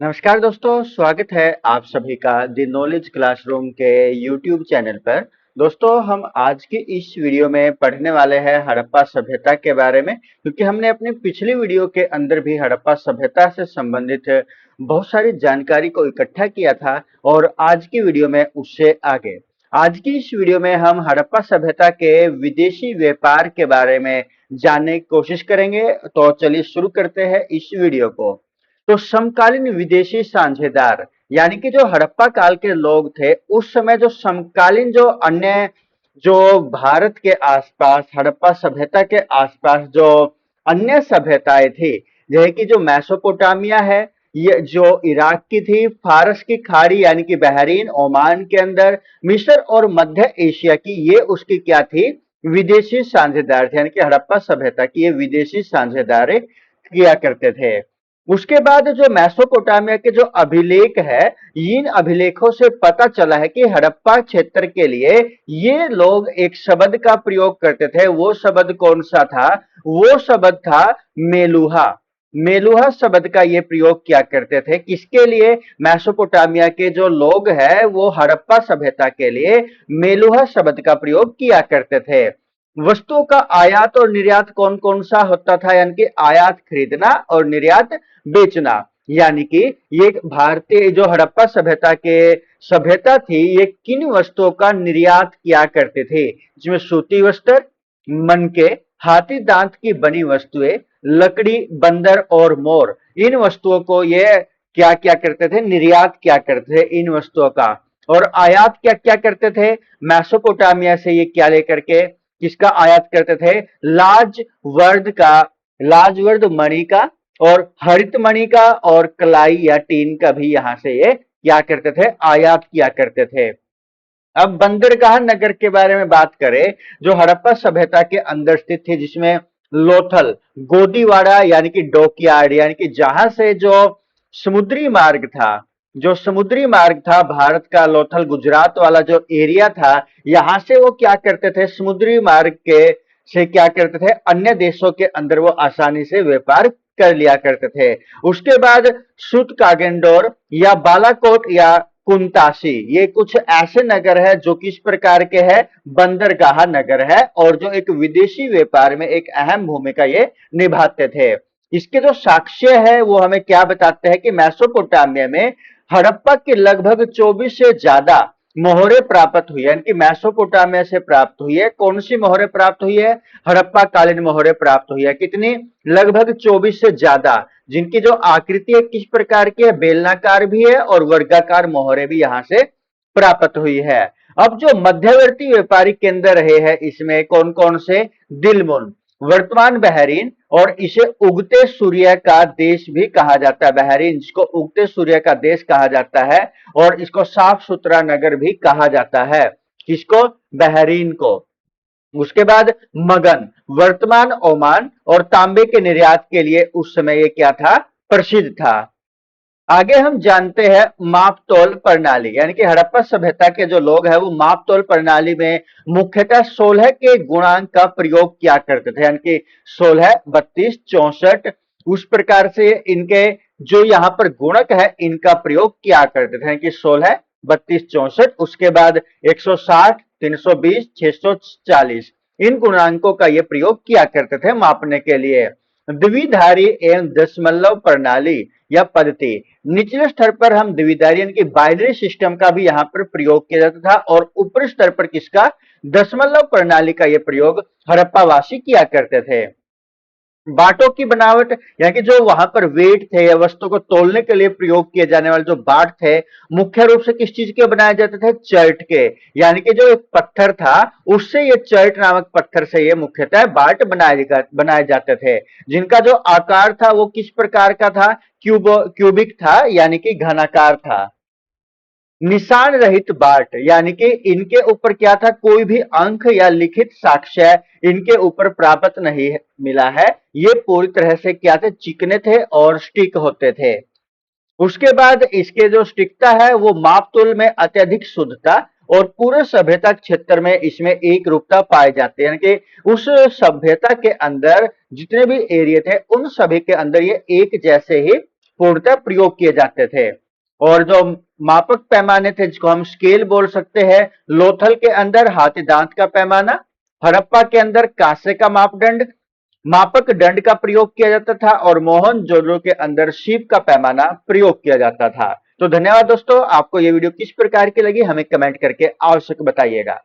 नमस्कार दोस्तों, स्वागत है आप सभी का द नॉलेज क्लासरूम के यूट्यूब चैनल पर। दोस्तों, हम आज की इस वीडियो में पढ़ने वाले हैं हड़प्पा सभ्यता के बारे में, क्योंकि हमने अपनी पिछली वीडियो के अंदर भी हड़प्पा सभ्यता से संबंधित बहुत सारी जानकारी को इकट्ठा किया था और आज की वीडियो में उससे आगे। आज की इस वीडियो में हम हड़प्पा सभ्यता के विदेशी व्यापार के बारे में जानने की कोशिश करेंगे। तो चलिए शुरू करते हैं इस वीडियो को। तो समकालीन विदेशी साझेदार यानी कि जो हड़प्पा काल के लोग थे उस समय, जो समकालीन जो अन्य जो भारत के आसपास हड़प्पा सभ्यता के आसपास जो अन्य सभ्यताएं थी, जैसे कि जो मैसोपोटामिया है, ये जो इराक की थी, फारस की खाड़ी यानी कि बहरीन ओमान के अंदर, मिस्र और मध्य एशिया की, ये उसकी क्या थी, विदेशी साझेदार थे। यानी कि हड़प्पा सभ्यता की ये विदेशी साझेदार किया करते थे। उसके बाद जो मैसोपोटामिया के जो अभिलेख है, इन अभिलेखों से पता चला है कि हड़प्पा क्षेत्र के लिए ये लोग एक शब्द का प्रयोग करते थे। वो शब्द कौन सा था? वो शब्द था मेलुहा। मेलुहा शब्द का ये प्रयोग किया करते थे। किसके लिए? मैसोपोटामिया के जो लोग हैं वो हड़प्पा सभ्यता के लिए मेलुहा शब्द का प्रयोग किया करते थे। वस्तुओं का आयात और निर्यात कौन कौन सा होता था? यानी कि आयात खरीदना और निर्यात बेचना। यानी कि ये भारतीय जो हड़प्पा सभ्यता थी, ये किन वस्तुओं का निर्यात किया करते थे? जिसमें सूती वस्त्र, मनके, हाथी दांत की बनी वस्तुएं, लकड़ी, बंदर और मोर, इन वस्तुओं को ये क्या क्या करते थे? निर्यात क्या करते थे इन वस्तुओं का। और आयात क्या क्या करते थे? मैसोपोटामिया से ये क्या लेकर के किसका आयात करते थे? लाजवर्द मणि का और हरित मणि का और कलाई या टीन का भी यहां से ये क्या करते थे? आयात किया करते थे। अब बंदरगाह नगर के बारे में बात करें, जो हड़प्पा सभ्यता के अंदर स्थित थी, जिसमें लोथल, गोदीवाड़ा यानी कि डॉकयार्ड, यानी कि जहां से जो समुद्री मार्ग था, जो समुद्री मार्ग था भारत का, लोथल गुजरात वाला जो एरिया था, यहां से वो क्या करते थे? समुद्री मार्ग के से क्या करते थे? अन्य देशों के अंदर वो आसानी से व्यापार कर लिया करते थे। उसके बाद सुत कागेंडोर या बालाकोट या कुंतासी, ये कुछ ऐसे नगर है जो किस प्रकार के हैं? बंदरगाह नगर है और जो एक विदेशी व्यापार में एक अहम भूमिका ये निभाते थे। इसके जो साक्ष्य है वो हमें क्या बताते हैं कि मैसोपोटामिया में हड़प्पा के लगभग 24 से ज्यादा मोहरे प्राप्त हुई है। यानी कि मैसोपोटामिया से प्राप्त हुई है। कौन सी मोहरे प्राप्त हुई है? हड़प्पा कालीन मोहरे प्राप्त हुई है। कितनी? लगभग 24 से ज्यादा, जिनकी जो आकृति है किस प्रकार की है? बेलनाकार भी है और वर्गाकार मोहरे भी यहां से प्राप्त हुई है। अब जो मध्यवर्ती व्यापारिक केंद्र रहे हैं, इसमें कौन कौन से? दिलमुन, वर्तमान बहरीन, और इसे उगते सूर्य का देश भी कहा जाता है। बहरीन जिसको उगते सूर्य का देश कहा जाता है और इसको साफ सुथरा नगर भी कहा जाता है। किसको? बहरीन को। उसके बाद मगन, वर्तमान ओमान, और तांबे के निर्यात के लिए उस समय ये क्या था? प्रसिद्ध था। आगे हम जानते हैं मापतोल प्रणाली। यानी कि हड़प्पा सभ्यता के जो लोग हैं वो मापतोल प्रणाली में मुख्यतः 16 के गुणांक का प्रयोग किया करते थे। यानी कि 16, 32, 64, उस प्रकार से इनके जो यहाँ पर गुणक है इनका प्रयोग किया करते थे। यानी कि 16, 32, 64, उसके बाद 160, 320, 640, इन गुणांकों का ये प्रयोग किया करते थे मापने के लिए। द्विधारी एवं दशमलव प्रणाली या पद्धति, निचले स्तर पर हम द्विधारी यानी कि बाइनरी सिस्टम का भी यहाँ पर प्रयोग किया जाता था और ऊपरी स्तर पर किसका? दशमलव प्रणाली का यह प्रयोग हड़प्पावासी किया करते थे। बाटों की बनावट, यानी कि जो वहां पर वेट थे या वस्तु को तोलने के लिए प्रयोग किए जाने वाले जो बाट थे, मुख्य रूप से किस चीज के बनाए जाते थे? चर्ट के। यानी कि जो एक पत्थर था उससे ये चर्ट नामक पत्थर से ये मुख्यतः बाट बनाए जाते थे, जिनका जो आकार था वो किस प्रकार का था? क्यूबिक था, यानी कि घनाकार था। निशान रहित बाट, यानी कि इनके ऊपर क्या था? कोई भी अंक या लिखित साक्ष्य इनके ऊपर प्राप्त नहीं मिला है। ये पूरी तरह से क्या थे? चिकने थे और स्टिक होते थे। उसके बाद इसके जो स्टिकता है वो मापतोल में अत्यधिक शुद्धता और पूरे सभ्यता क्षेत्र में इसमें एक रूपता पाई जाती है। यानी कि उस सभ्यता के अंदर जितने भी एरिया थे उन सभी के अंदर ये एक जैसे ही पूर्णतः प्रयोग किए जाते थे। और जो मापक पैमाने थे जिसको हम स्केल बोल सकते हैं, लोथल के अंदर हाथी दांत का पैमाना, हड़प्पा के अंदर कांसे का मापदंड मापक दंड का प्रयोग किया जाता था और मोहनजोदड़ो के अंदर सीप का पैमाना प्रयोग किया जाता था। तो धन्यवाद दोस्तों, आपको ये वीडियो किस प्रकार की लगी हमें कमेंट करके आवश्यक बताइएगा।